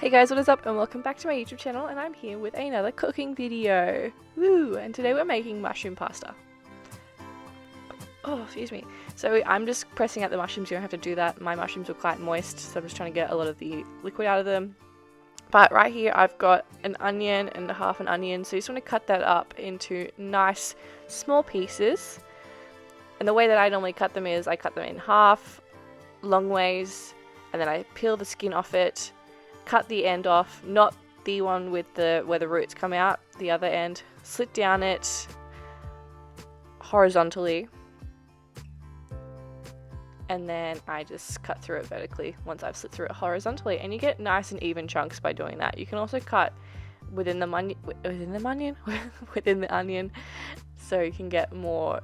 Hey guys, what is up and welcome back to my YouTube channel, and I'm here with another cooking video. Woo! And today we're making mushroom pasta. Oh, excuse me. So I'm just pressing out the mushrooms. You don't have to do that. My mushrooms were quite moist, so I'm just trying to get a lot of the liquid out of them. But right here I've got an onion and half an onion, so you just want to cut that up into nice small pieces. And the way that I normally cut them is I cut them in half, long ways, and then I peel the skin off it. Cut the end off, not the one with where the roots come out, the other end. Slit down it horizontally, and then I just cut through it vertically once I've slit through it horizontally, and you get nice and even chunks by doing that. You can also cut within the onion, so you can get more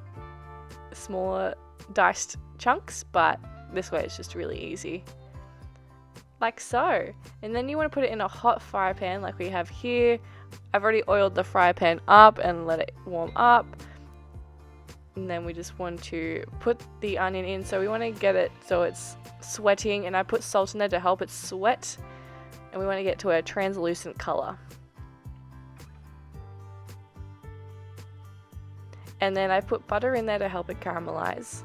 smaller diced chunks, but this way it's just really easy. Like so. And then you want to put it in a hot fry pan like we have here. I've already oiled the fry pan up and let it warm up. And then we just want to put the onion in. So we want to get it so it's sweating, and I put salt in there to help it sweat. And we want to get to a translucent color. And then I put butter in there to help it caramelize.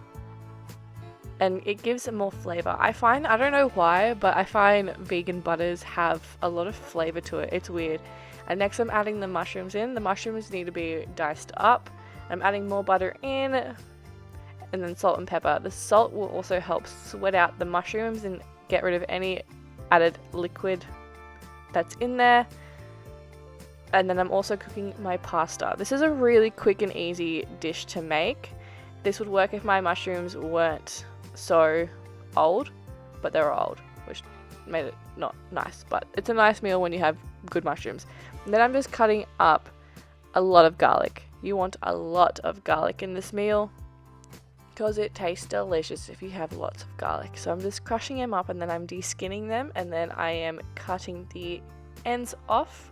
And it gives it more flavor. I don't know why, but I find vegan butters have a lot of flavor to it. It's weird. And next I'm adding the mushrooms in. The mushrooms need to be diced up. I'm adding more butter in, and then salt and pepper. The salt will also help sweat out the mushrooms and get rid of any added liquid that's in there. And then I'm also cooking my pasta. This is a really quick and easy dish to make. This would work if my mushrooms weren't so old, but they were old, which made it not nice, but it's a nice meal when you have good mushrooms. And then I'm just cutting up a lot of garlic. You want a lot of garlic in this meal because it tastes delicious if you have lots of garlic. So I'm just crushing them up, and then I'm de-skinning them, and then I am cutting the ends off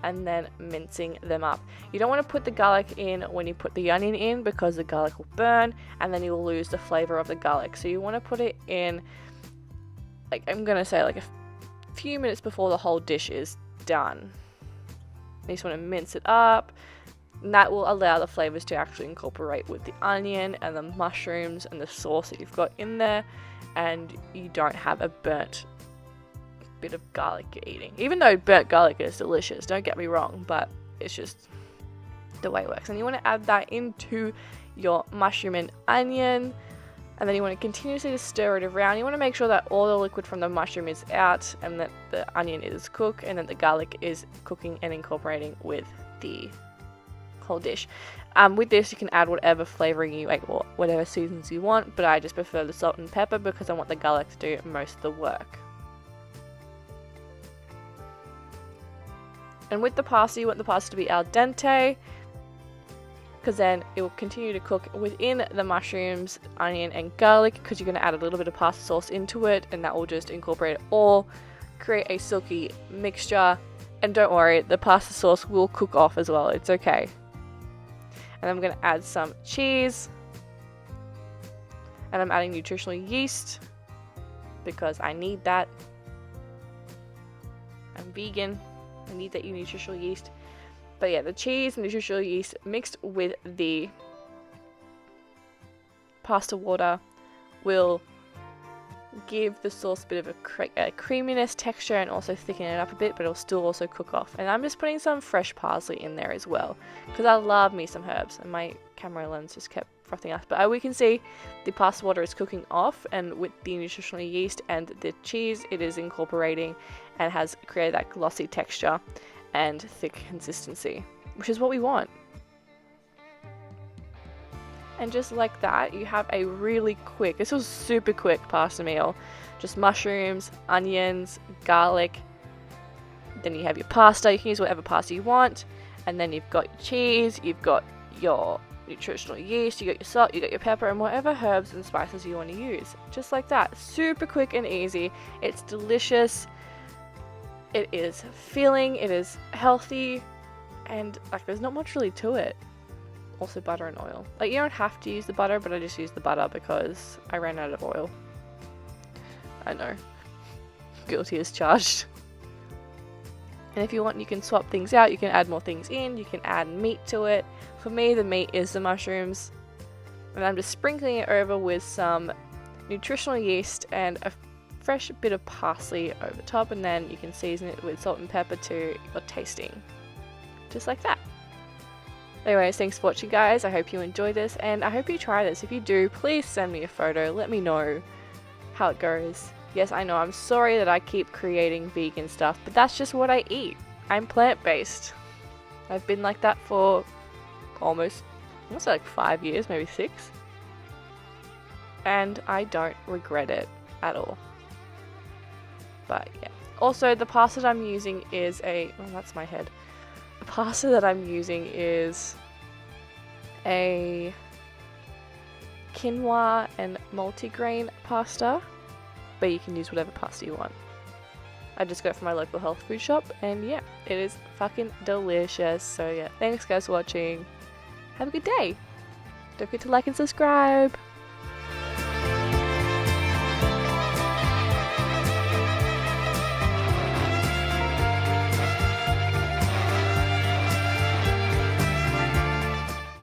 and then mincing them up. You don't want to put the garlic in when you put the onion in, because the garlic will burn and then you'll lose the flavor of the garlic. So you want to put it in, like, I'm gonna say like a few minutes before the whole dish is done. You just want to mince it up, and that will allow the flavors to actually incorporate with the onion and the mushrooms and the sauce that you've got in there, and you don't have a burnt bit of garlic you're eating. Even though burnt garlic is delicious, don't get me wrong, but it's just the way it works. And you want to add that into your mushroom and onion, and then you want to continuously stir it around. You want to make sure that all the liquid from the mushroom is out, and that the onion is cooked, and that the garlic is cooking and incorporating with the whole dish. With this you can add whatever flavoring you like, or whatever seasons you want, but I just prefer the salt and pepper because I want the garlic to do most of the work. And with the pasta, you want the pasta to be al dente, because then it will continue to cook within the mushrooms, onion and garlic, because you're going to add a little bit of pasta sauce into it, and that will just incorporate it all, create a silky mixture. And don't worry, the pasta sauce will cook off as well, it's okay. And I'm going to add some cheese, and I'm adding nutritional yeast because I need that. I'm vegan. I need that nutritional yeast. But yeah, the cheese and nutritional yeast mixed with the pasta water will give the sauce a bit of a creaminess texture and also thicken it up a bit, but it'll still also cook off. And I'm just putting some fresh parsley in there as well, because I love me some herbs, and my camera lens just kept frothing up. But we can see the pasta water is cooking off, and with the nutritional yeast and the cheese, it is incorporating and has created that glossy texture and thick consistency, which is what we want. And just like that, you have a really quick, this was super quick pasta meal. Just mushrooms, onions, garlic. Then you have your pasta. You can use whatever pasta you want. And then you've got your cheese, you've got your nutritional yeast, you got your salt, you got your pepper, and whatever herbs and spices you want to use. Just like that. Super quick and easy. It's delicious. It is filling. It is healthy. And like, there's not much really to it. Also butter and oil. Like, you don't have to use the butter, but I just use the butter because I ran out of oil. I know. Guilty as charged. And if you want, you can swap things out, you can add more things in, you can add meat to it. For me, the meat is the mushrooms. And I'm just sprinkling it over with some nutritional yeast and a fresh bit of parsley over top, and then you can season it with salt and pepper to your tasting. Just like that. Anyways, thanks for watching, guys. I hope you enjoy this, and I hope you try this. If you do, please send me a photo. Let me know how it goes. Yes, I know, I'm sorry that I keep creating vegan stuff, but that's just what I eat. I'm plant-based. I've been like that for almost like 5 years, maybe 6. And I don't regret it at all. But yeah. Also, the pasta that I'm using is oh, that's my head. The pasta that I'm using is a quinoa and multigrain pasta, but you can use whatever pasta you want. I just got it from my local health food shop, and yeah, it is fucking delicious. So yeah, thanks guys for watching. Have a good day. Don't forget to like and subscribe.